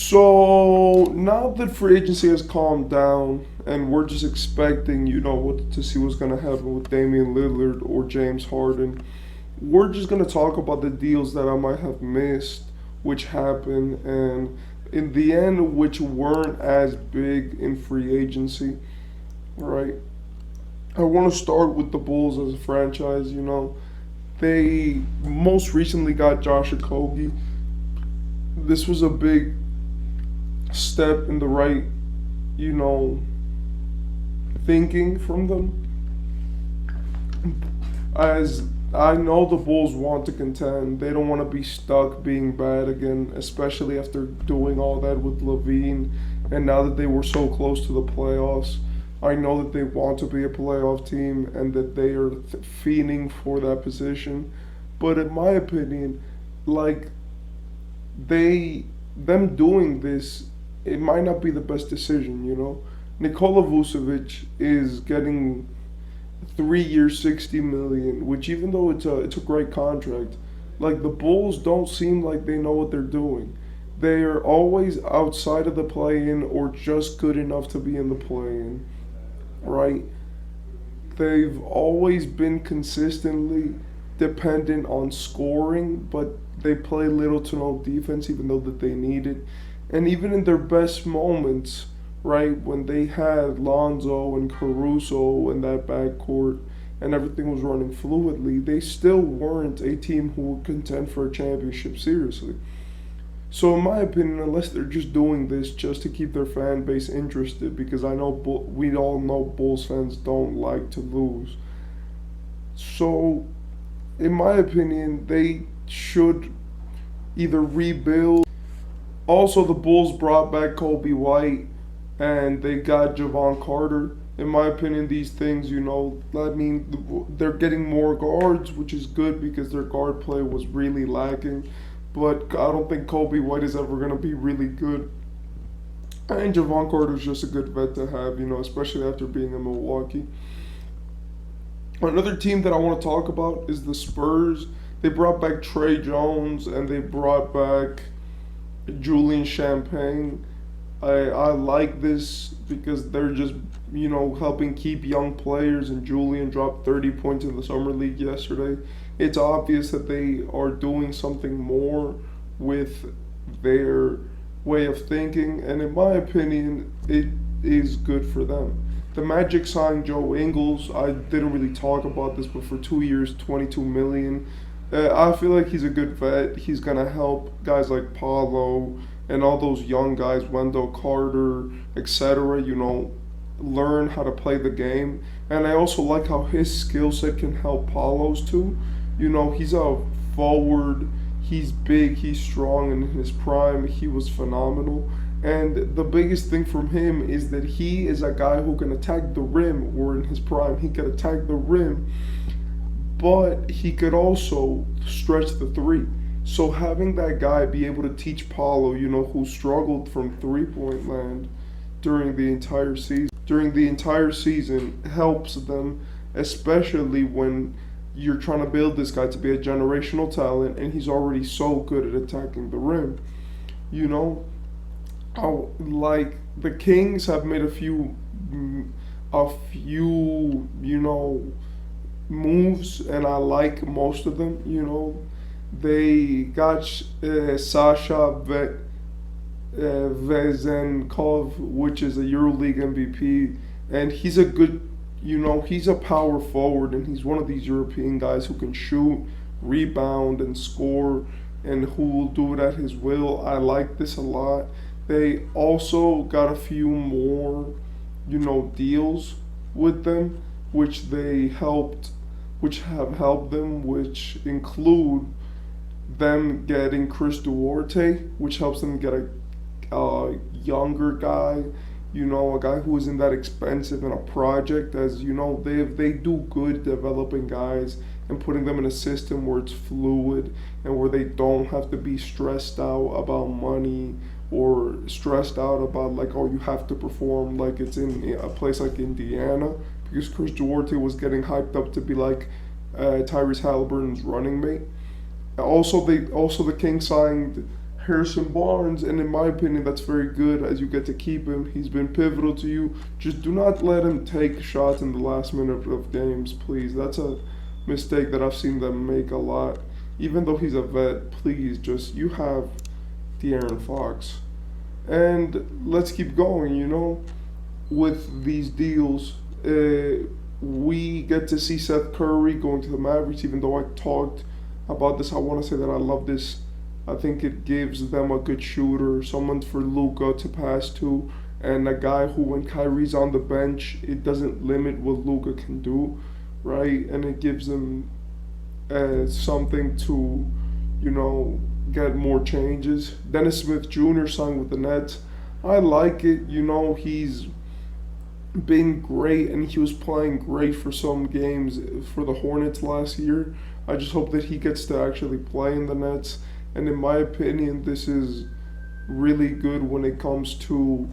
So now that free agency has calmed down and we're just expecting, to see what's going to happen with Damian Lillard or James Harden, we're just going to talk about the deals that I might have missed, which happened, and in the end, which weren't as big in free agency, right? I want to start with the Bulls as a franchise, They most recently got Josh Okogie. This was a big step in the right, you know, thinking from them. As I know the Bulls want to contend, they don't want to be stuck being bad again, especially after doing all that with Levine. And now that they were so close to the playoffs, I know that they want to be a playoff team and that they are fiending for that position. But in my opinion, like them doing this, it might not be the best decision. Nikola Vucevic is getting 3 years, 60 million, which even though it's a great contract, like the Bulls don't seem like they know what they're doing. They are always outside of the play-in or just good enough to be in the play-in, right? They've always been consistently dependent on scoring, but they play little to no defense, even though that they need it. And even in their best moments, right, when they had Lonzo and Caruso in that backcourt and everything was running fluidly, they still weren't a team who would contend for a championship seriously. So, in my opinion, unless they're just doing this just to keep their fan base interested, because I know we all know Bulls fans don't like to lose. So, in my opinion, they should either rebuild. Also, the Bulls brought back Kobe White and they got Javon Carter. In my opinion, these things, they're getting more guards, which is good because their guard play was really lacking. But I don't think Kobe White is ever going to be really good. And Javon Carter is just a good vet to have, especially after being in Milwaukee. Another team that I want to talk about is the Spurs. They brought back Trey Jones and they brought back Julian Champagne. I like this because they're just, helping keep young players, and Julian dropped 30 points in the Summer League yesterday. It's obvious that they are doing something more with their way of thinking, and in my opinion, it is good for them. The Magic signed Joe Ingles. I didn't really talk about this, but for 2 years, $22 million. I feel like he's a good vet. He's gonna help guys like Paulo and all those young guys, Wendell Carter, etc. Learn how to play the game. And I also like how his skill set can help Paulo's too. He's a forward. He's big. He's strong. And in his prime, he was phenomenal. And the biggest thing from him is that he is a guy who can attack the rim, or in his prime, he could attack the rim, but he could also stretch the three. So having that guy be able to teach Paulo, who struggled from three-point land during the entire season, helps them, especially when you're trying to build this guy to be a generational talent, and he's already so good at attacking the rim. Like the Kings have made a few, moves, and I like most of them. They got Sasha Vezenkov, which is a EuroLeague MVP, and he's a good, he's a power forward, and he's one of these European guys who can shoot, rebound, and score, and who will do it at his will. I like this a lot. They also got a few more, deals with them, which have helped them, which include them getting Chris Duarte, which helps them get a younger guy, a guy who isn't that expensive in a project. As they do good developing guys and putting them in a system where it's fluid and where they don't have to be stressed out about money or stressed out about you have to perform like it's in a place like Indiana, because Chris Duarte was getting hyped up to be like Tyrese Halliburton's running mate. Also, the Kings signed Harrison Barnes, and in my opinion, that's very good as you get to keep him. He's been pivotal to you. Just do not let him take shots in the last minute of games, please. That's a mistake that I've seen them make a lot. Even though he's a vet, please, just you have De'Aaron Fox. And let's keep going, with these deals. We get to see Seth Curry going to the Mavericks, even though I talked about this. I want to say that I love this. I think it gives them a good shooter, someone for Luka to pass to, and a guy who, when Kyrie's on the bench, it doesn't limit what Luka can do, right? And it gives them something to, get more changes. Dennis Smith Jr. signed with the Nets. I like it. He's been great, and he was playing great for some games for the Hornets last year. I just hope that he gets to actually play in the Nets. And in my opinion, this is really good when it comes to,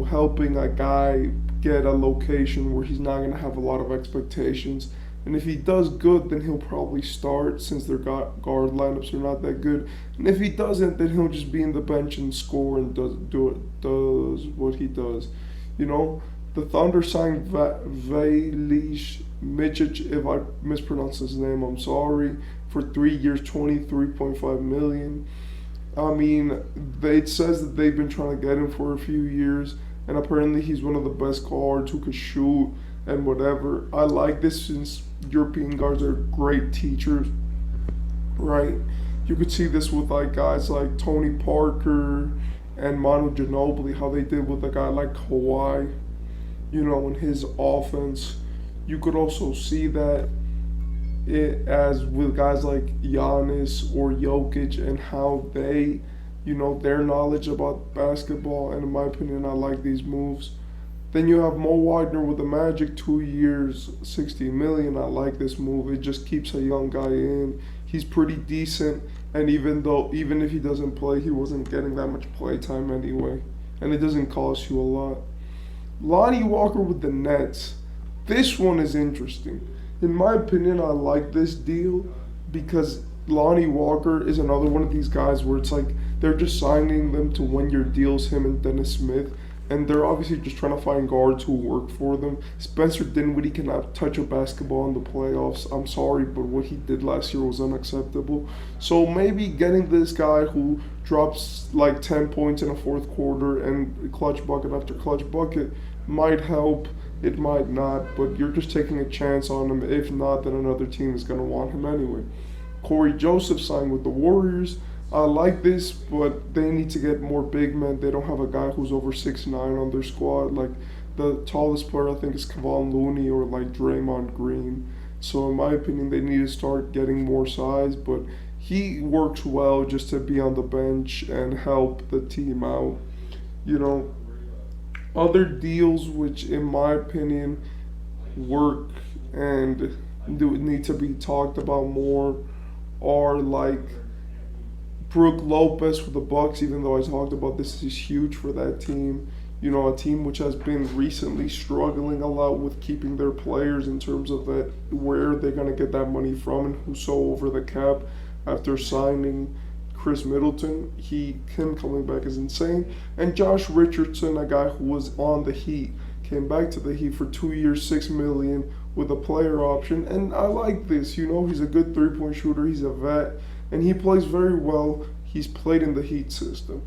helping a guy get a location where he's not going to have a lot of expectations. And if he does good, then he'll probably start since their guard lineups are not that good. And if he doesn't, then he'll just be in the bench and score and does what he does. The Thunder signed Valish Micic, if I mispronounce his name, I'm sorry, for 3 years, $23.5 million. I mean, it says that they've been trying to get him for a few years, and apparently he's one of the best guards who could shoot and whatever. I like this since European guards are great teachers, right? You could see this with guys like Tony Parker and Manu Ginobili, how they did with a guy like Kawhi, in his offense. You could also see that as with guys like Giannis or Jokic and how they, their knowledge about basketball. And in my opinion, I like these moves. Then you have Mo Wagner with the Magic, 2 years, $60 million. I like this move. It just keeps a young guy in. He's pretty decent, and even if he doesn't play, he wasn't getting that much play time anyway, and it doesn't cost you a lot. Lonnie Walker with the Nets. This one is interesting. In my opinion, I like this deal because Lonnie Walker is another one of these guys where it's like they're just signing them to 1 year deals, him and Dennis Smith. And they're obviously just trying to find guards who work for them. Spencer Dinwiddie cannot touch a basketball in the playoffs. I'm sorry, but what he did last year was unacceptable. So maybe getting this guy who drops 10 points in a fourth quarter and clutch bucket after clutch bucket might help. It might not, but you're just taking a chance on him. If not, then another team is going to want him anyway. Corey Joseph signed with the Warriors. I like this, but they need to get more big men. They don't have a guy who's over 6'9" on their squad. The tallest player I think is Kevon Looney or Draymond Green. So in my opinion, they need to start getting more size. But he works well just to be on the bench and help the team out. Other deals which in my opinion work and need to be talked about more are Brook Lopez for the Bucks, even though I talked about this is huge for that team. A team which has been recently struggling a lot with keeping their players in terms of where they're going to get that money from and who's so over the cap after signing Chris Middleton. Him coming back is insane. And Josh Richardson, a guy who was on the Heat, came back to the Heat for 2 years, $6 million with a player option. And I like this. He's a good three-point shooter. He's a vet. And he plays very well. He's played in the Heat system.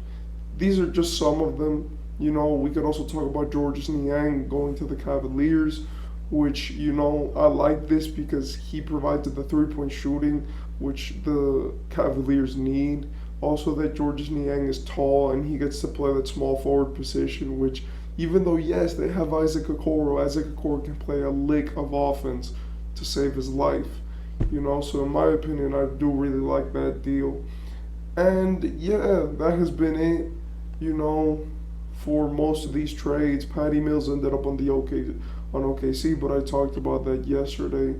These are just some of them. We could also talk about Georges Niang going to the Cavaliers, which, I like this because he provides the three-point shooting, which the Cavaliers need. Also that Georges Niang is tall and he gets to play that small forward position, which even though, yes, they have Isaac Okoro can play a lick of offense to save his life. So in my opinion, I do really like that deal. And yeah, that has been it, for most of these trades. Patty Mills ended up on OKC, but I talked about that yesterday.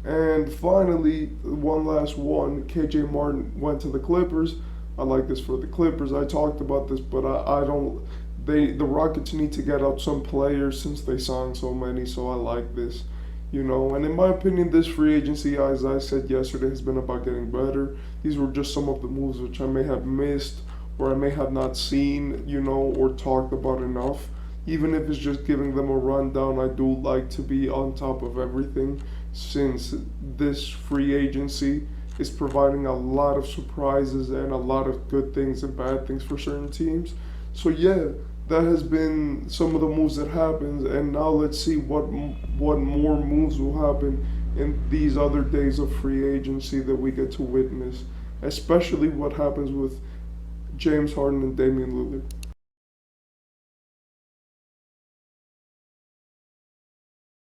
And finally, one last one, KJ Martin went to the Clippers. I like this for the Clippers. I talked about this, but I don't. The Rockets need to get out some players since they signed so many, so I like this. You know, and in my opinion, this free agency, as I said yesterday, has been about getting better. These were just some of the moves which I may have missed or I may have not seen, you know, or talked about enough. Even if it's just giving them a rundown, I do like to be on top of everything since this free agency is providing a lot of surprises and a lot of good things and bad things for certain teams. So yeah, that has been some of the moves that happened, and now let's see what more moves will happen in these other days of free agency that we get to witness, especially what happens with James Harden and Damian Lillard.